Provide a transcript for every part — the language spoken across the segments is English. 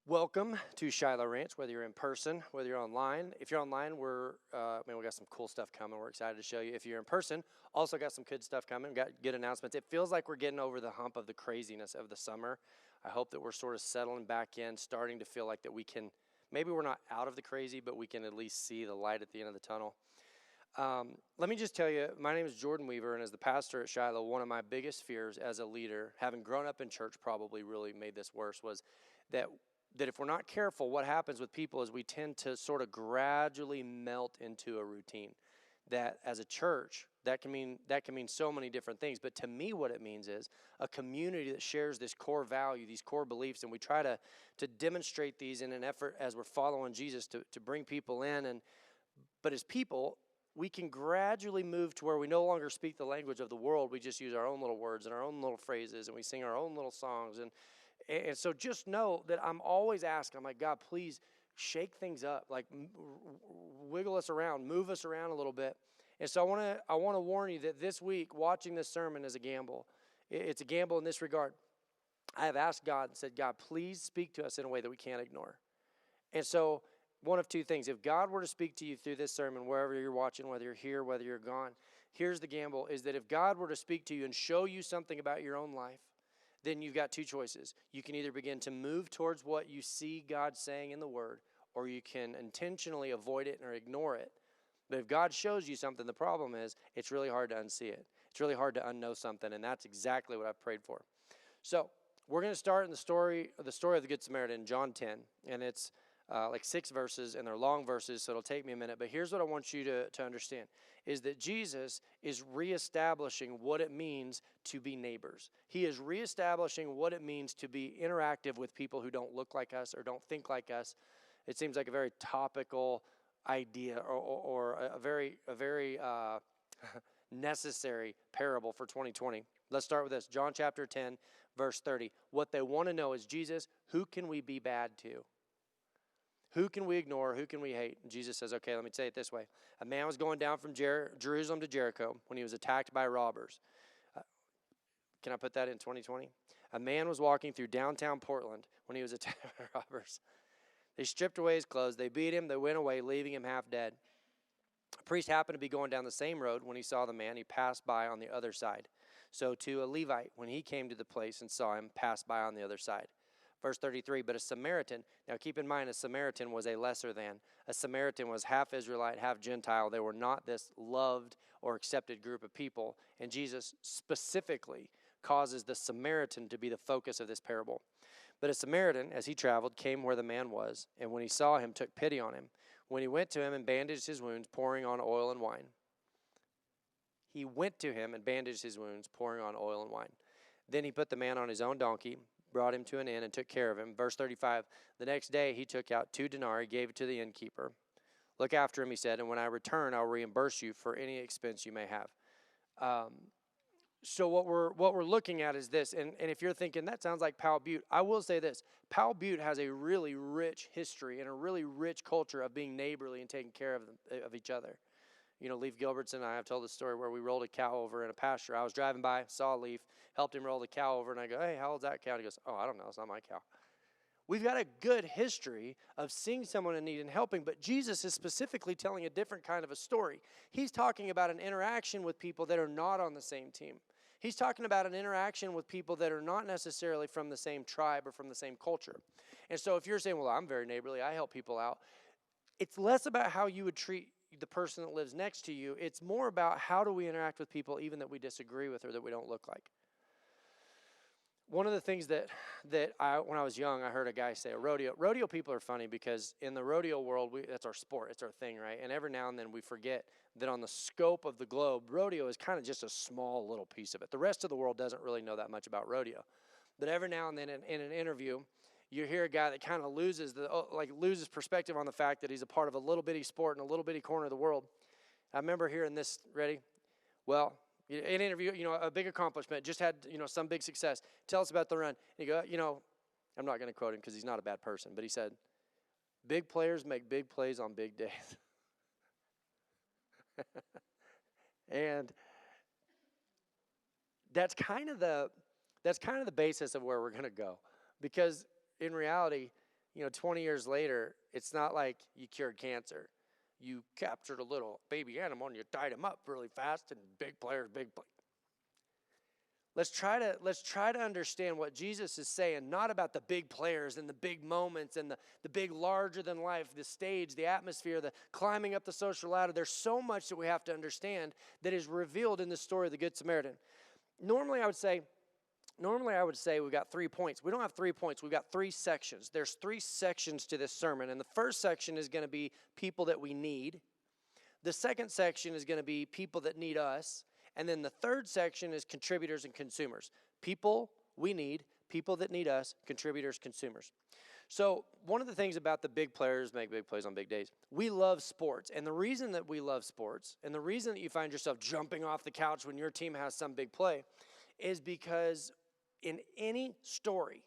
Welcome to Shiloh Ranch, whether you're in person, whether you're online. If you're online, we got some cool stuff coming. We're excited to show you. If you're in person, also got some good stuff coming. Got good announcements. It feels like we're getting over the hump of the craziness of the summer. I hope that we're sort of settling back in, starting to feel like that we can, maybe we're not out of the crazy, but we can at least see the light at the end of the tunnel. Let me just tell you, my name is Jordan Weaver, and as the pastor at Shiloh, one of my biggest fears as a leader, having grown up in church probably really made this worse, was that if we're not careful, what happens with people is we tend to sort of gradually melt into a routine. That as a church, that can mean so many different things. But to me, what it means is a community that shares this core value, these core beliefs, and we try to demonstrate these in an effort as we're following Jesus to bring people in. But as people, we can gradually move to where we no longer speak the language of the world. We just use our own little words and our own little phrases, and we sing our own little songs. And so just know that I'm always asking, I'm like, God, please shake things up, like wiggle us around, move us around a little bit. And so I want to warn you that this week, watching this sermon is a gamble. It's a gamble in this regard. I have asked God and said, God, please speak to us in a way that we can't ignore. And so one of two things. If God were to speak to you through this sermon, wherever you're watching, whether you're here, whether you're gone, here's the gamble, is that if God were to speak to you and show you something about your own life, then you've got two choices. You can either begin to move towards what you see God saying in the Word, or you can intentionally avoid it or ignore it. But if God shows you something, the problem is it's really hard to unsee it. It's really hard to unknow something, and that's exactly what I've prayed for. So we're going to start in the story of the Good Samaritan, John 10, and it's like 6 verses, and they're long verses, so it'll take me a minute. But here's what I want you to understand, is that Jesus is reestablishing what it means to be neighbors. He is reestablishing what it means to be interactive with people who don't look like us or don't think like us. It seems like a very topical idea or a very necessary parable for 2020. Let's start with this. John chapter 10, verse 30. What they want to know is, Jesus, who can we be bad to? Who can we ignore? Who can we hate? And Jesus says, okay, let me say it this way. A man was going down from Jerusalem to Jericho when he was attacked by robbers. Can I put that in 2020? A man was walking through downtown Portland when he was attacked by robbers. They stripped away his clothes. They beat him. They went away, leaving him half dead. A priest happened to be going down the same road. When he saw the man, he passed by on the other side. So too a Levite, when he came to the place and saw him, passed by on the other side. Verse 33, but a Samaritan, now keep in mind a Samaritan was a lesser than. A Samaritan was half Israelite, half Gentile. They were not this loved or accepted group of people. And Jesus specifically causes the Samaritan to be the focus of this parable. But a Samaritan, as he traveled, came where the man was, and when he saw him, took pity on him. When he went to him and bandaged his wounds, pouring on oil and wine. He went to him and bandaged his wounds, pouring on oil and wine. Then he put the man on his own donkey, brought him to an inn, and took care of him. Verse 35, the next day he took out 2 denarii, gave it to the innkeeper. Look after him, he said, and when I return, I'll reimburse you for any expense you may have. So what we're looking at is this, and if you're thinking, that sounds like Powell, Butte, I will say this. Powell, Butte has a really rich history and a really rich culture of being neighborly and taking care of each other. You know, Leif Gilbertson and I have told the story where we rolled a cow over in a pasture. I was driving by, saw Leif, helped him roll the cow over, and I go, hey, how old's that cow? And he goes, oh, I don't know, it's not my cow. We've got a good history of seeing someone in need and helping, but Jesus is specifically telling a different kind of a story. He's talking about an interaction with people that are not on the same team. He's talking about an interaction with people that are not necessarily from the same tribe or from the same culture. And so if you're saying, well, I'm very neighborly, I help people out, it's less about how you would treat the person that lives next to you. It's more about how do we interact with people even that we disagree with or that we don't look like. One of the things that when I was young, I heard a guy say, rodeo people are funny because in the rodeo world, that's our sport, it's our thing, right? And every now and then we forget that on the scope of the globe, rodeo is kind of just a small little piece of it. The rest of the world doesn't really know that much about rodeo. But every now and then in an interview, you hear a guy that kind of loses perspective on the fact that he's a part of a little bitty sport in a little bitty corner of the world. I remember hearing this, ready? Well, an interview, a big accomplishment, just had, some big success. Tell us about the run. And you go, I'm not going to quote him because he's not a bad person, but he said, big players make big plays on big days. And that's kind of the basis of where we're going to go. Because in reality, 20 years later, it's not like you cured cancer. You captured a little baby animal and you tied him up really fast, and big players, big play. Let's try to understand what Jesus is saying, not about the big players and the big moments and the big larger than life, the stage, the atmosphere, the climbing up the social ladder. There's so much that we have to understand that is revealed in the story of the Good Samaritan. Normally I would say we've got 3 points. We don't have 3 points. We've got 3 sections. There's 3 sections to this sermon. And the first section is going to be people that we need. The second section is going to be people that need us. And then the third section is contributors and consumers. People we need, people that need us, contributors, consumers. So one of the things about the big players make big plays on big days, we love sports. And the reason that we love sports and the reason that you find yourself jumping off the couch when your team has some big play is because in any story,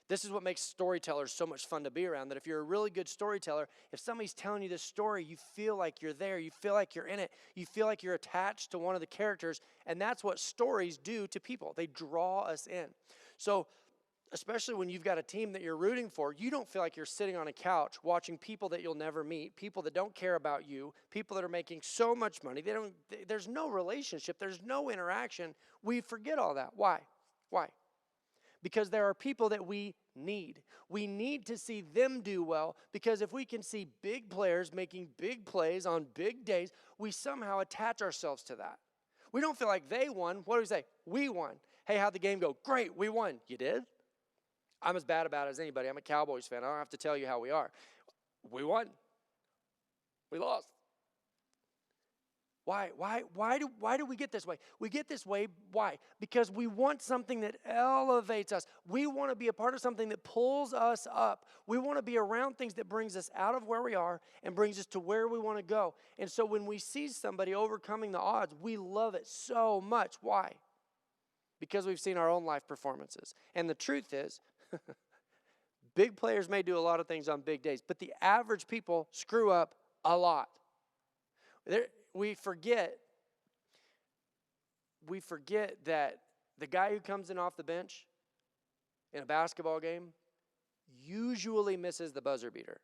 this is what makes storytellers so much fun to be around, that if you're a really good storyteller, if somebody's telling you this story, you feel like you're there. You feel like you're in it. You feel like you're attached to one of the characters, and that's what stories do to people. They draw us in. So especially when you've got a team that you're rooting for, you don't feel like you're sitting on a couch watching people that you'll never meet, people that don't care about you, people that are making so much money. There's no relationship. There's no interaction. We forget all that. Why? Because there are people that we need. We need to see them do well, because if we can see big players making big plays on big days, we somehow attach ourselves to that. We don't feel like they won. What do we say? We won. Hey, how'd the game go? Great, we won. You did? I'm as bad about it as anybody. I'm a Cowboys fan. I don't have to tell you how we are. We won. We lost. Why do we get this way? We get this way, why? Because we want something that elevates us. We want to be a part of something that pulls us up. We want to be around things that brings us out of where we are and brings us to where we want to go. And so when we see somebody overcoming the odds, we love it so much. Why? Because we've seen our own life performances. And the truth is, big players may do a lot of things on big days, but the average people screw up a lot. We forget that the guy who comes in off the bench in a basketball game usually misses the buzzer beater.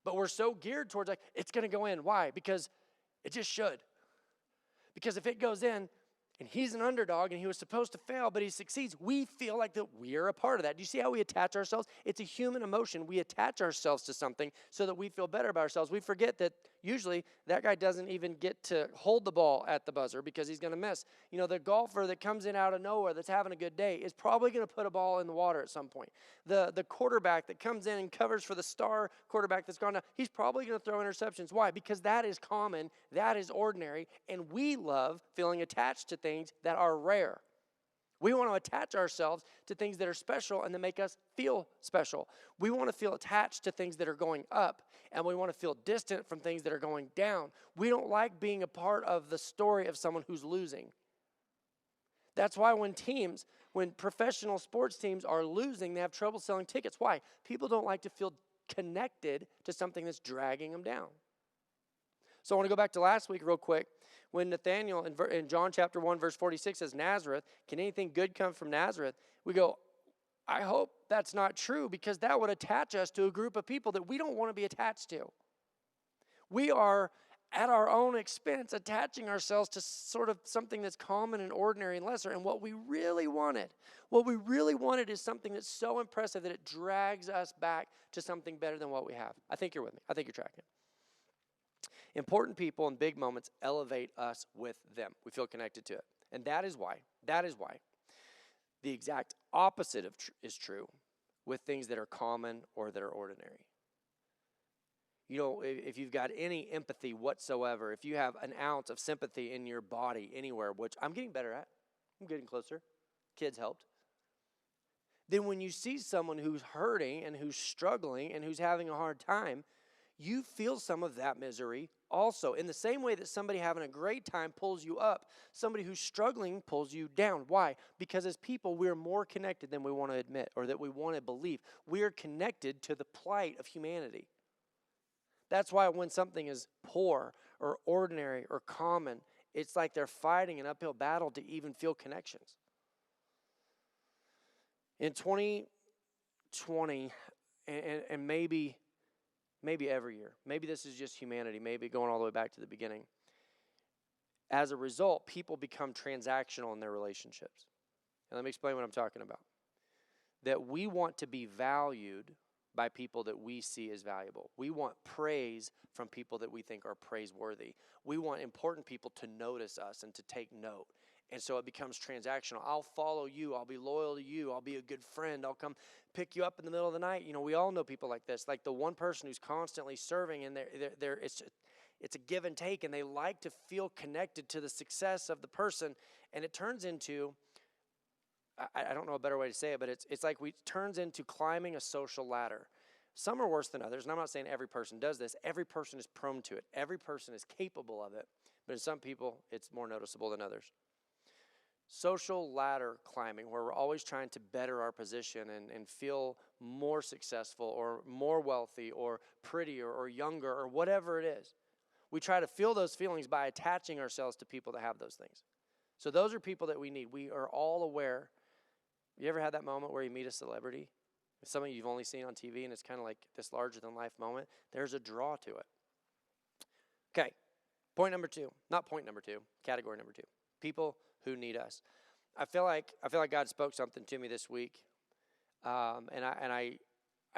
But we're so geared towards like, it's going to go in. Why? Because it just should. Because if it goes in, and he's an underdog, and he was supposed to fail, but he succeeds, we feel like that we are a part of that. Do you see how we attach ourselves? It's a human emotion. We attach ourselves to something so that we feel better about ourselves. We forget that usually that guy doesn't even get to hold the ball at the buzzer because he's going to miss. The golfer that comes in out of nowhere that's having a good day is probably going to put a ball in the water at some point. The quarterback that comes in and covers for the star quarterback that's gone down, he's probably going to throw interceptions. Why? Because that is common, that is ordinary, and we love feeling attached to things that are rare. We want to attach ourselves to things that are special and that make us feel special. We want to feel attached to things that are going up, and we want to feel distant from things that are going down. We don't like being a part of the story of someone who's losing. That's why when professional sports teams are losing, they have trouble selling tickets. Why? People don't like to feel connected to something that's dragging them down. So I want to go back to last week real quick when Nathanael in John chapter 1 verse 46 says, Nazareth, can anything good come from Nazareth? We go, I hope that's not true, because that would attach us to a group of people that we don't want to be attached to. We are at our own expense attaching ourselves to sort of something that's common and ordinary and lesser. And what we really wanted is something that's so impressive that it drags us back to something better than what we have. I think you're with me. I think you're tracking. Important people in big moments elevate us with them. We feel connected to it. And that is why the exact opposite is true with things that are common or that are ordinary. If you've got any empathy whatsoever, if you have an ounce of sympathy in your body anywhere, which I'm getting better at, I'm getting closer, kids helped, then when you see someone who's hurting and who's struggling and who's having a hard time, you feel some of that misery also. In the same way that somebody having a great time pulls you up, somebody who's struggling pulls you down. Why? Because as people, we're more connected than we want to admit or that we want to believe. We are connected to the plight of humanity. That's why when something is poor or ordinary or common, it's like they're fighting an uphill battle to even feel connections. In 2020, and maybe every year, maybe this is just humanity, maybe going all the way back to the beginning. As a result, people become transactional in their relationships. And let me explain what I'm talking about. That we want to be valued by people that we see as valuable. We want praise from people that we think are praiseworthy. We want important people to notice us and to take note. And so it becomes transactional. I'll follow you. I'll be loyal to you. I'll be a good friend. I'll come pick you up in the middle of the night. You know, we all know people like this. Like the one person who's constantly serving, and it's a give and take, and they like to feel connected to the success of the person. And it turns into, I don't know a better way to say it, but it's like it turns into climbing a social ladder. Some are worse than others, and I'm not saying every person does this. Every person is prone to it. Every person is capable of it. But in some people, it's more noticeable than others. Social ladder climbing, where we're always trying to better our position and feel more successful or more wealthy or prettier or younger or whatever it is. We try to feel those feelings by attaching ourselves to people that have those things. So those are people that we need. We are all aware. You ever had that moment where you meet a celebrity? Something you've only seen on TV, and it's kind of like this larger-than-life moment. There's a draw to it. Okay, point number two. Not point number two, category number two. People who need us. I feel like God spoke something to me this week, and I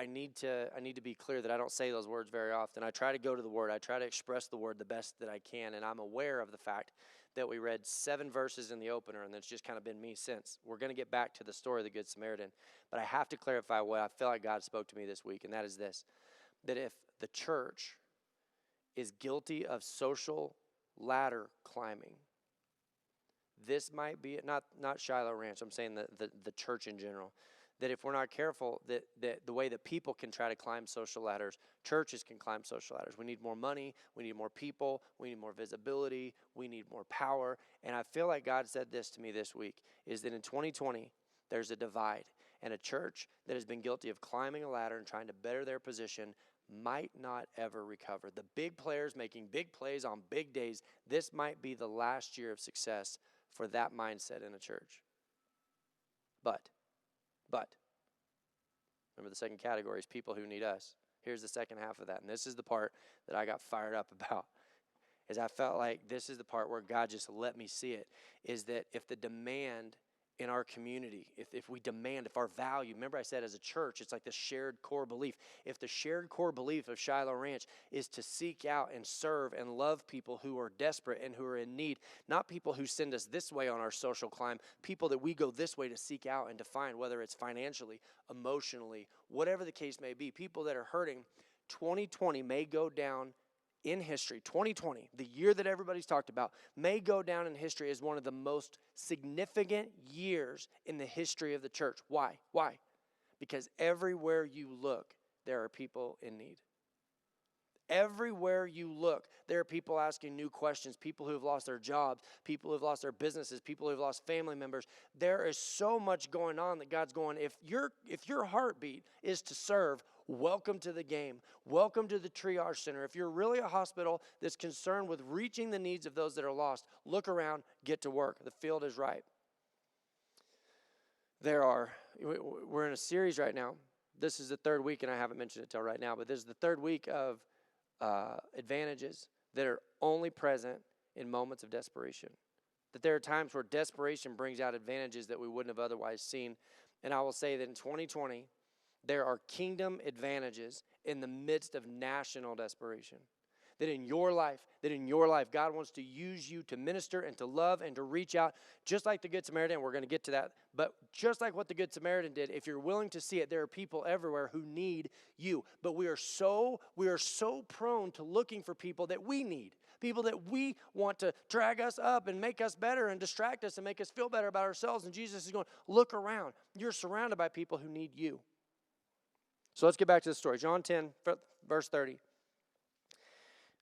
need to be clear that I don't say those words very often. I try to go to the Word. I try to express the Word the best that I can, and I'm aware of the fact that we read 7 verses in the opener, and it's just kind of been me since. We're going to get back to the story of the Good Samaritan, but I have to clarify what I feel like God spoke to me this week, and that is this, that if the church is guilty of social ladder climbing, this might be, not Shiloh Ranch, I'm saying the church in general, that if we're not careful, that the way that people can try to climb social ladders, churches can climb social ladders. We need more money, we need more people, we need more visibility, we need more power. And I feel like God said this to me this week, is that in 2020, there's a divide. And a church that has been guilty of climbing a ladder and trying to better their position might not ever recover. The big players making big plays on big days, this might be the last year of success for that mindset in a church. But, remember the second category is people who need us. Here's the second half of that, and this is the part that I got fired up about, is I felt like this is the part where God just let me see it, is that if the demand in our community, if we demand, if our value, remember I said as a church, it's like the shared core belief. If the shared core belief of Shiloh Ranch is to seek out and serve and love people who are desperate and who are in need, not people who send us this way on our social climb, people that we go this way to seek out and to find, whether it's financially, emotionally, whatever the case may be, people that are hurting, 2020 may go down in history. 2020, the year that everybody's talked about, may go down in history as one of the most significant years in the history of the church. Why? Because everywhere you look, there are people in need. Everywhere you look, there are people asking new questions, people who have lost their jobs, people who have lost their businesses, people who have lost family members. There is so much going on that God's going, if your heartbeat is to serve, welcome to the game. Welcome to the triage center. If you're really a hospital that's concerned with reaching the needs of those that are lost, look around, get to work. The field is ripe. We're in a series right now. This is the third week, and I haven't mentioned it till right now, but this is the third week of advantages that are only present in moments of desperation. That there are times where desperation brings out advantages that we wouldn't have otherwise seen. And I will say that in 2020, there are kingdom advantages in the midst of national desperation. That in your life, God wants to use you to minister and to love and to reach out, just like the Good Samaritan. We're going to get to that. But just like what the Good Samaritan did, if you're willing to see it, there are people everywhere who need you. But we are so prone to looking for people that we need, people that we want to drag us up and make us better and distract us and make us feel better about ourselves. And Jesus is going, look around. You're surrounded by people who need you. So let's get back to the story. John 10, verse 30.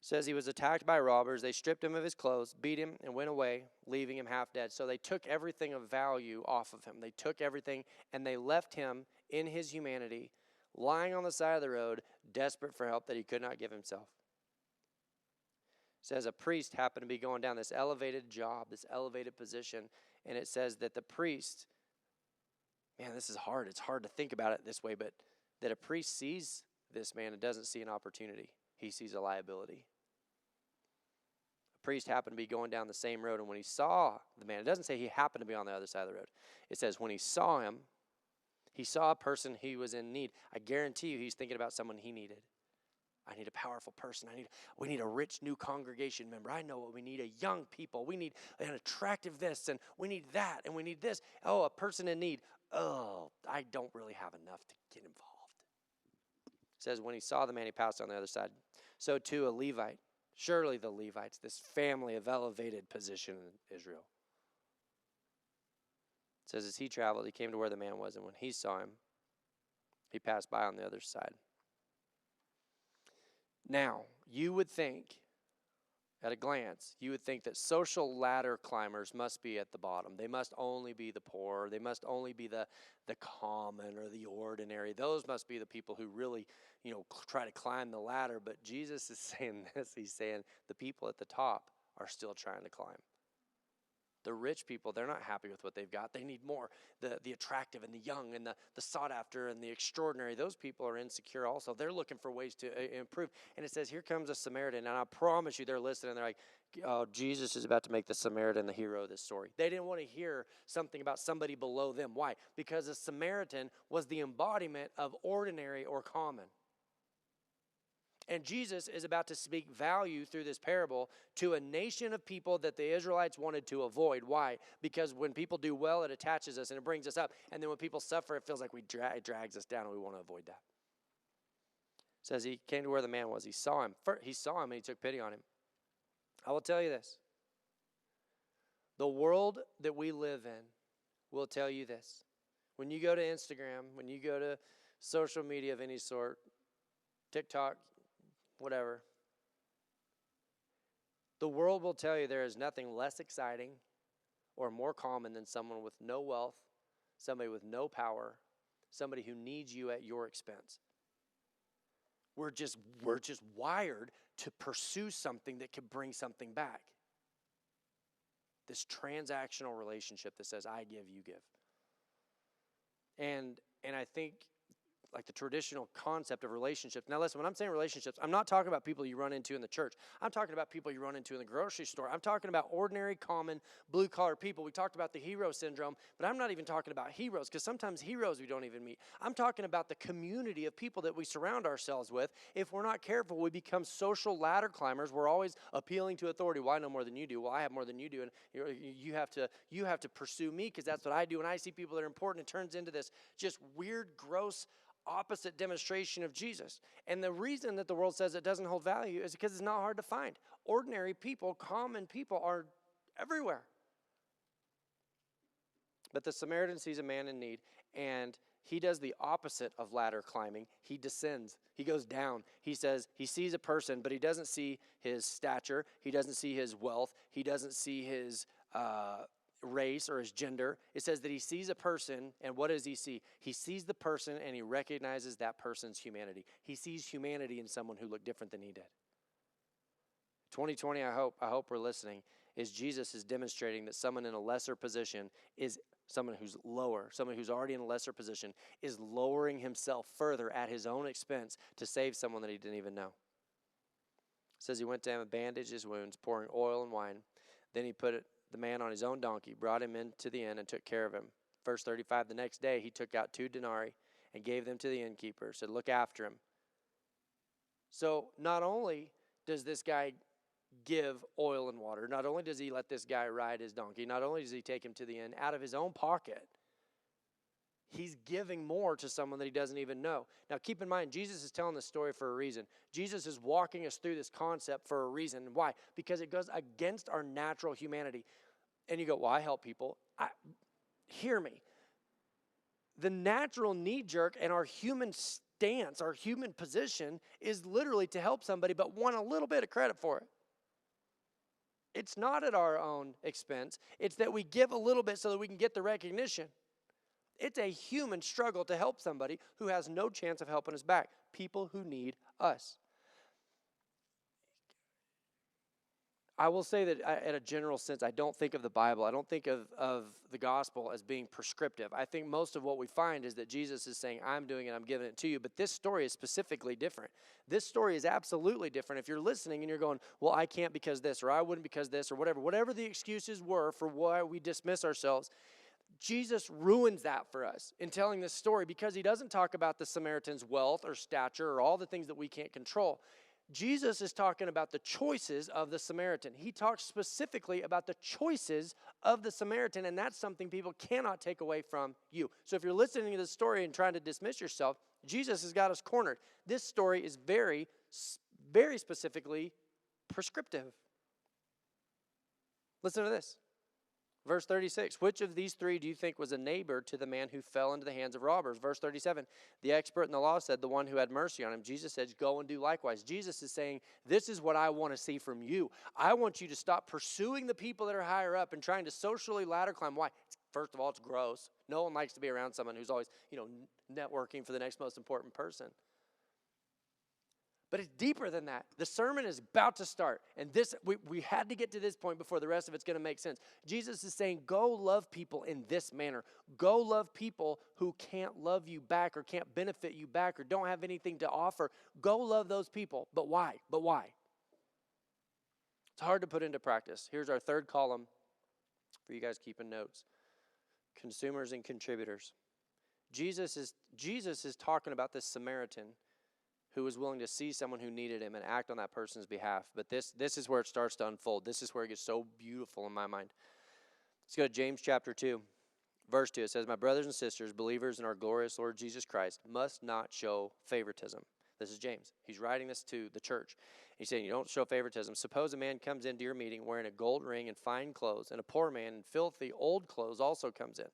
Says he was attacked by robbers. They stripped him of his clothes, beat him, and went away, leaving him half dead. So they took everything of value off of him. They took everything, and they left him in his humanity, lying on the side of the road, desperate for help that he could not give himself. It says a priest happened to be going down this elevated job, this elevated position, and it says that the priest Man, this is hard. It's hard to think about it this way, but that a priest sees this man and doesn't see an opportunity. He sees a liability. A priest happened to be going down the same road, and when he saw the man, it doesn't say he happened to be on the other side of the road. It says when he saw him, he saw a person he was in need. I guarantee you he's thinking about someone he needed. I need a powerful person. We need a rich new congregation member. I know what we need, a young people. We need an attractive this, and we need that, and we need this. Oh, a person in need. Oh, I don't really have enough to get involved. It says when he saw the man, he passed on the other side. So too a Levite. Surely the Levites, this family of elevated position in Israel. It says as he traveled, he came to where the man was, and when he saw him, he passed by on the other side. Now, you would think, at a glance, you would think that social ladder climbers must be at the bottom. They must only be the poor. They must only be the common or the ordinary. Those must be the people who really, try to climb the ladder. But Jesus is saying this. He's saying the people at the top are still trying to climb. The rich people, they're not happy with what they've got. They need more. The attractive and the young and the sought after and the extraordinary, those people are insecure also. They're looking for ways to improve. And it says, here comes a Samaritan. And I promise you, they're listening. They're like, oh, Jesus is about to make the Samaritan the hero of this story. They didn't want to hear something about somebody below them. Why? Because a Samaritan was the embodiment of ordinary or common. And Jesus is about to speak value through this parable to a nation of people that the Israelites wanted to avoid. Why? Because when people do well, it attaches us and it brings us up. And then when people suffer, it feels like it drags us down, and we want to avoid that. It says he came to where the man was. He saw him and he took pity on him. I will tell you this. The world that we live in will tell you this. When you go to Instagram, when you go to social media of any sort, TikTok, whatever, the world will tell you there is nothing less exciting or more common than someone with no wealth, somebody with no power, somebody who needs you at your expense. We're just wired to pursue something that could bring something back. This transactional relationship that says, I give, you give. And I think like the traditional concept of relationships. Now listen, when I'm saying relationships, I'm not talking about people you run into in the church. I'm talking about people you run into in the grocery store. I'm talking about ordinary, common, blue-collar people. We talked about the hero syndrome, but I'm not even talking about heroes, because sometimes heroes we don't even meet. I'm talking about the community of people that we surround ourselves with. If we're not careful, we become social ladder climbers. We're always appealing to authority. Well, I know more than you do. Well, I have more than you do, and you have to pursue me because that's what I do. And I see people that are important. It turns into this just weird, gross, opposite demonstration of Jesus. And the reason that the world says it doesn't hold value is because it's not hard to find. Ordinary people, common people are everywhere. But the Samaritan sees a man in need, and he does the opposite of ladder climbing. He descends. He goes down. He says he sees a person, but he doesn't see his stature. He doesn't see his wealth. He doesn't see his race or his gender. It says that he sees a person, and what does he see? He sees the person, and he recognizes that person's humanity. He sees humanity in someone who looked different than he did. 2020, I hope we're listening, is Jesus is demonstrating that someone in a lesser position is someone who's lower, someone who's already in a lesser position is lowering himself further at his own expense to save someone that he didn't even know. It says he went to him and bandaged his wounds, pouring oil and wine. Then he put the man on his own donkey, brought him into the inn, and took care of him. Verse 35, the next day he took out 2 denarii and gave them to the innkeeper, said, look after him. So not only does this guy give oil and water, not only does he let this guy ride his donkey, not only does he take him to the inn out of his own pocket, he's giving more to someone that he doesn't even know. Now, keep in mind, Jesus is telling this story for a reason. Jesus is walking us through this concept for a reason. Why? Because it goes against our natural humanity. And you go, well, I help people. Hear me. The natural knee-jerk and our human stance, our human position, is literally to help somebody but want a little bit of credit for it. It's not at our own expense. It's that we give a little bit so that we can get the recognition. It's a human struggle to help somebody who has no chance of helping us back. People who need us. I will say that in a general sense, I don't think of the Bible, I don't think of the gospel as being prescriptive. I think most of what we find is that Jesus is saying, I'm doing it, I'm giving it to you. But this story is specifically different. This story is absolutely different. If you're listening and you're going, well, I can't because this, or I wouldn't because this, or whatever the excuses were for why we dismiss ourselves, Jesus ruins that for us in telling this story, because he doesn't talk about the Samaritan's wealth or stature or all the things that we can't control. Jesus is talking about the choices of the Samaritan. He talks specifically about the choices of the Samaritan, and that's something people cannot take away from you. So if you're listening to this story and trying to dismiss yourself, Jesus has got us cornered. This story is very, very specifically prescriptive. Listen to this. Verse 36, which of these three do you think was a neighbor to the man who fell into the hands of robbers? Verse 37, the expert in the law said, the one who had mercy on him. Jesus said, go and do likewise. Jesus is saying, this is what I want to see from you. I want you to stop pursuing the people that are higher up and trying to socially ladder climb. Why? First of all, it's gross. No one likes to be around someone who's always, networking for the next most important person. But it's deeper than that. The sermon is about to start. And we had to get to this point before the rest of it's going to make sense. Jesus is saying, go love people in this manner. Go love people who can't love you back or can't benefit you back or don't have anything to offer. Go love those people. But why? It's hard to put into practice. Here's our third column for you guys keeping notes. Consumers and contributors. Jesus is talking about this Samaritan who was willing to see someone who needed him and act on that person's behalf. But this is where it starts to unfold. This is where it gets so beautiful in my mind. Let's go to James chapter 2, verse 2. It says, my brothers and sisters, believers in our glorious Lord Jesus Christ, must not show favoritism. This is James. He's writing this to the church. He's saying, you don't show favoritism. Suppose a man comes into your meeting wearing a gold ring and fine clothes, and a poor man in filthy old clothes also comes in.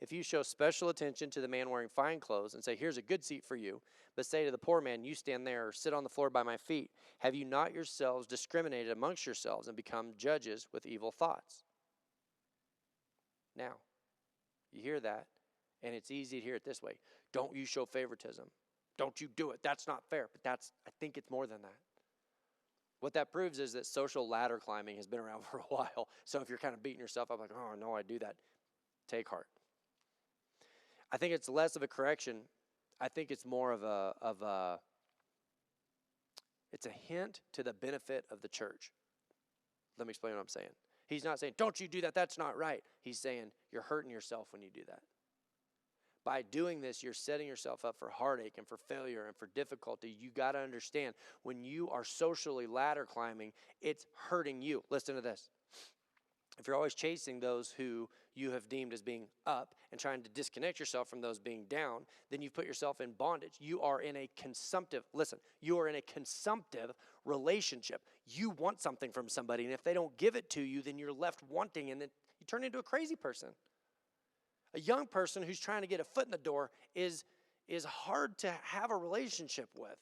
If you show special attention to the man wearing fine clothes and say, here's a good seat for you, but say to the poor man, you stand there or sit on the floor by my feet, have you not yourselves discriminated amongst yourselves and become judges with evil thoughts? Now, you hear that, and it's easy to hear it this way. Don't you show favoritism. Don't you do it. That's not fair. But I think it's more than that. What that proves is that social ladder climbing has been around for a while. So if you're kind of beating yourself up like, oh, no, I do that, take heart. I think it's less of a correction. I think it's more of it's a hint to the benefit of the church. Let me explain what I'm saying. He's not saying, don't you do that, that's not right. He's saying, you're hurting yourself when you do that. By doing this, you're setting yourself up for heartache and for failure and for difficulty. You got to understand, when you are socially ladder climbing, it's hurting you. Listen to this. If you're always chasing those who you have deemed as being up and trying to disconnect yourself from those being down, then you've put yourself in bondage. You are in a consumptive relationship. You want something from somebody, and if they don't give it to you, then you're left wanting, and then you turn into a crazy person. A young person who's trying to get a foot in the door is hard to have a relationship with.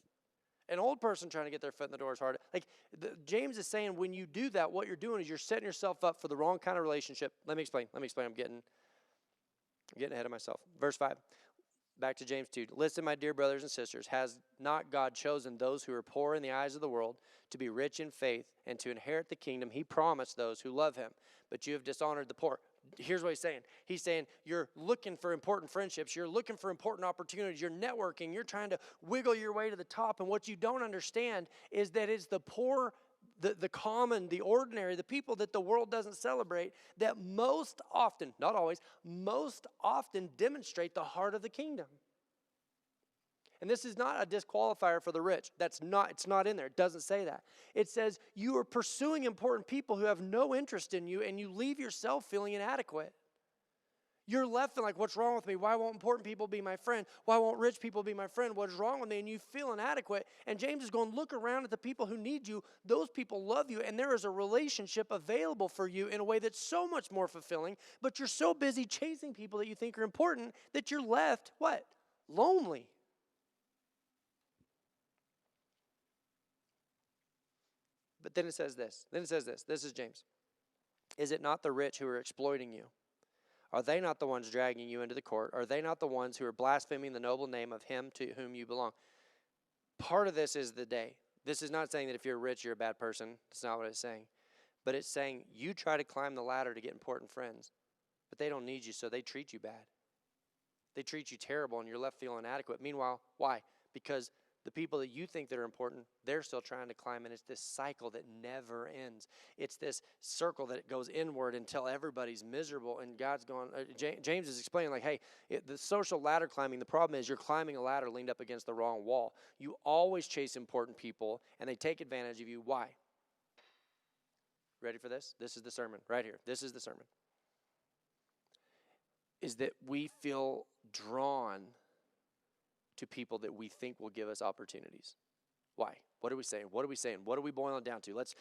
An old person trying to get their foot in the door is hard. James is saying, when you do that, what you're doing is you're setting yourself up for the wrong kind of relationship. Let me explain. I'm getting ahead of myself. Verse 5. Back to James 2. Listen, my dear brothers and sisters, has not God chosen those who are poor in the eyes of the world to be rich in faith and to inherit the kingdom he promised those who love him? But you have dishonored the poor. Here's what he's saying. He's saying you're looking for important friendships. You're looking for important opportunities. You're networking. You're trying to wiggle your way to the top. And what you don't understand is that it's the poor, the common, the ordinary, the people that the world doesn't celebrate that most often, not always, most often demonstrate the heart of the kingdom. And this is not a disqualifier for the rich. It's not in there. It doesn't say that. It says you are pursuing important people who have no interest in you, and you leave yourself feeling inadequate. You're left feeling like, what's wrong with me? Why won't important people be my friend? Why won't rich people be my friend? What's wrong with me? And you feel inadequate. And James is going, look around at the people who need you. Those people love you, and there is a relationship available for you in a way that's so much more fulfilling, but you're so busy chasing people that you think are important that you're left, what? Lonely. But then it says this. This is James. Is it not the rich who are exploiting you? Are they not the ones dragging you into the court? Are they not the ones who are blaspheming the noble name of him to whom you belong? Part of this is the day. This is not saying that if you're rich, you're a bad person. That's not what it's saying. But it's saying you try to climb the ladder to get important friends, but they don't need you, so they treat you bad. They treat you terrible, and you're left feeling inadequate. Meanwhile, why? Because the people that you think that are important, they're still trying to climb, and it's this cycle that never ends. It's this circle that goes inward until everybody's miserable, and God's going, James is explaining, like, hey, the social ladder climbing, the problem is you're climbing a ladder leaned up against the wrong wall. You always chase important people, and they take advantage of you. Why? Ready for this? This is the sermon right here. This is the sermon. Is that we feel drawn to people that we think will give us opportunities. Why? What are we saying? What are we saying? What are we boiling it down to? Let's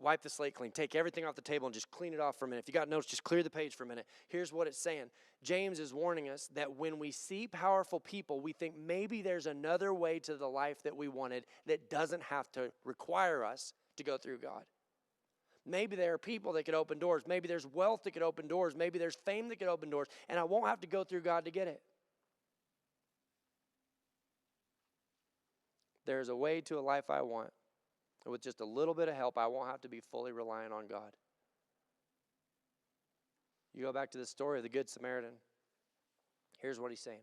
wipe the slate clean. Take everything off the table and just clean it off for a minute. If you got notes, just clear the page for a minute. Here's what it's saying. James is warning us that when we see powerful people, we think maybe there's another way to the life that we wanted that doesn't have to require us to go through God. Maybe there are people that could open doors. Maybe there's wealth that could open doors. Maybe there's fame that could open doors, and I won't have to go through God to get it. There's a way to a life I want. And with just a little bit of help, I won't have to be fully reliant on God. You go back to the story of the Good Samaritan. Here's what he's saying.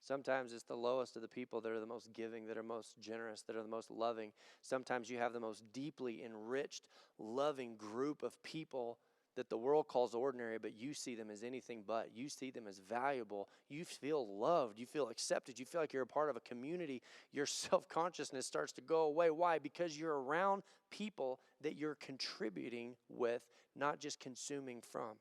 Sometimes it's the lowest of the people that are the most giving, that are most generous, that are the most loving. Sometimes you have the most deeply enriched, loving group of people that the world calls ordinary, but you see them as anything but. You see them as valuable. You feel loved. You feel accepted. You feel like you're a part of a community. Your self-consciousness starts to go away. Why? Because you're around people that you're contributing with, not just consuming from.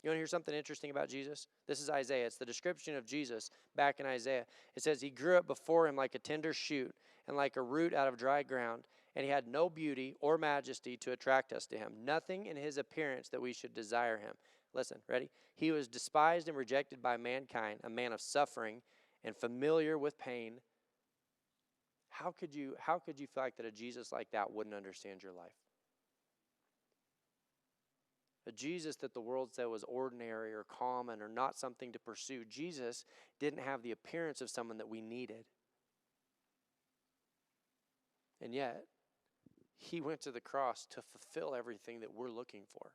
You want to hear something interesting about Jesus? This is Isaiah. It's the description of Jesus back in Isaiah. It says, he grew up before him like a tender shoot and like a root out of dry ground, and he had no beauty or majesty to attract us to him. Nothing in his appearance that we should desire him. Listen, ready? He was despised and rejected by mankind, a man of suffering and familiar with pain. How could you feel like that a Jesus like that wouldn't understand your life? A Jesus that the world said was ordinary or common or not something to pursue. Jesus didn't have the appearance of someone that we needed. And yet, he went to the cross to fulfill everything that we're looking for.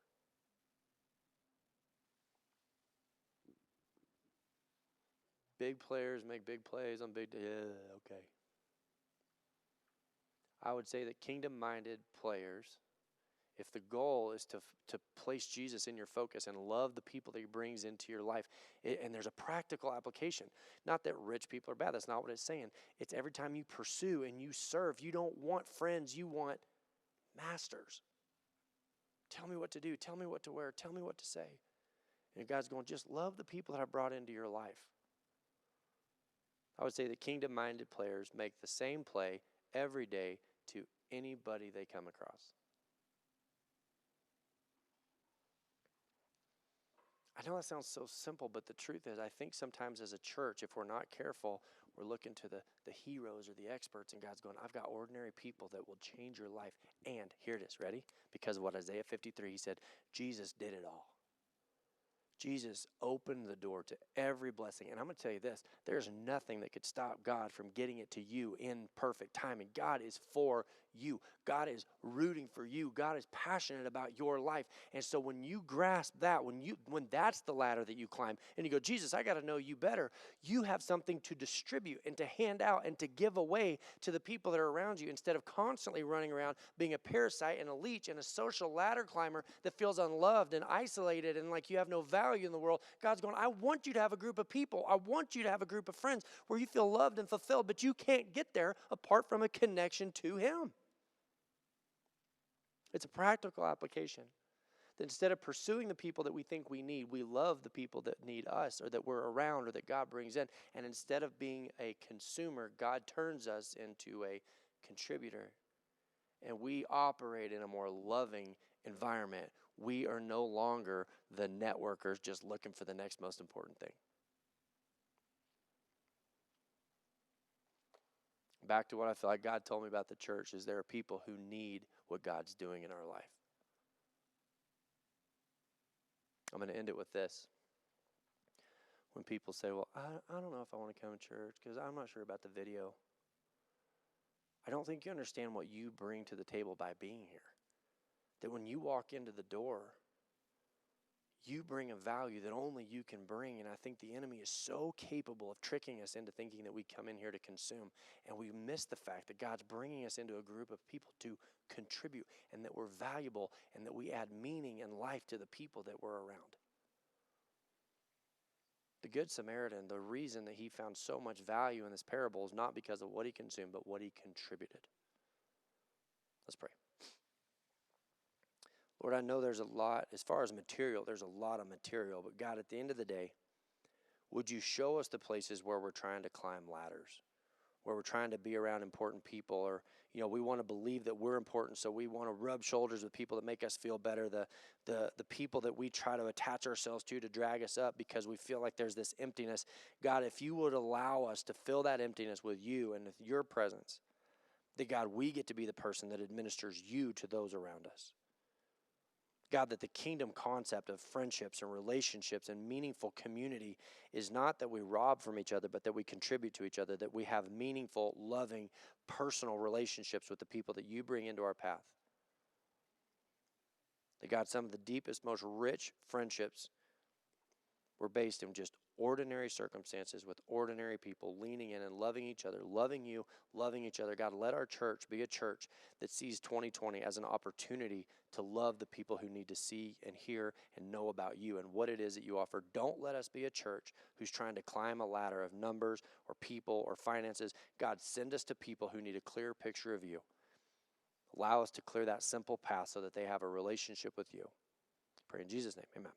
Big players make big plays on big, okay. I would say that kingdom-minded players, if the goal is to place Jesus in your focus and love the people that he brings into your life, and there's a practical application. Not that rich people are bad. That's not what it's saying. It's every time you pursue and you serve, you don't want friends. You want masters. Tell me what to do. Tell me what to wear. Tell me what to say. And God's going, just love the people that I brought into your life. I would say that kingdom-minded players make the same play every day to anybody they come across. I know that sounds so simple, but the truth is, I think sometimes as a church, if we're not careful, we're looking to the heroes or the experts, and God's going, I've got ordinary people that will change your life. And here it is, ready? Because of what Isaiah 53, he said, Jesus did it all. Jesus opened the door to every blessing. And I'm going to tell you this, there's nothing that could stop God from getting it to you in perfect timing. God is for you. God is rooting for you. God is passionate about your life. And so when you grasp that, when that's the ladder that you climb, and you go, Jesus, I got to know you better, you have something to distribute and to hand out and to give away to the people that are around you, instead of constantly running around being a parasite and a leech and a social ladder climber that feels unloved and isolated and like you have no value in the world. God's going, I want you to have a group of people. I want you to have a group of friends where you feel loved and fulfilled, but you can't get there apart from a connection to him. It's a practical application. That instead of pursuing the people that we think we need, we love the people that need us or that we're around or that God brings in. And instead of being a consumer, God turns us into a contributor. And we operate in a more loving environment. We are no longer the networkers just looking for the next most important thing. Back to what I feel like God told me about the church is there are people who need what God's doing in our life. I'm going to end it with this. When people say, well, I don't know if I want to come to church because I'm not sure about the video. I don't think you understand what you bring to the table by being here. That when you walk into the door, you bring a value that only you can bring. And I think the enemy is so capable of tricking us into thinking that we come in here to consume. And we miss the fact that God's bringing us into a group of people to contribute, and that we're valuable, and that we add meaning and life to the people that we're around. The Good Samaritan, the reason that he found so much value in this parable is not because of what he consumed, but what he contributed. Let's pray. Lord, I know there's a lot, as far as material, there's a lot of material. But God, at the end of the day, would you show us the places where we're trying to climb ladders, where we're trying to be around important people, or, we want to believe that we're important, so we want to rub shoulders with people that make us feel better, the people that we try to attach ourselves to drag us up because we feel like there's this emptiness. God, if you would allow us to fill that emptiness with you and with your presence, that, God, we get to be the person that administers you to those around us. God, that the kingdom concept of friendships and relationships and meaningful community is not that we rob from each other, but that we contribute to each other, that we have meaningful, loving, personal relationships with the people that you bring into our path. That, God, some of the deepest, most rich friendships were based in just ordinary circumstances with ordinary people leaning in and loving each other, loving you, loving each other. God, let our church be a church that sees 2020 as an opportunity to love the people who need to see and hear and know about you and what it is that you offer. Don't let us be a church who's trying to climb a ladder of numbers or people or finances. God, send us to people who need a clear picture of you. Allow us to clear that simple path so that they have a relationship with you. Pray in Jesus' name, amen.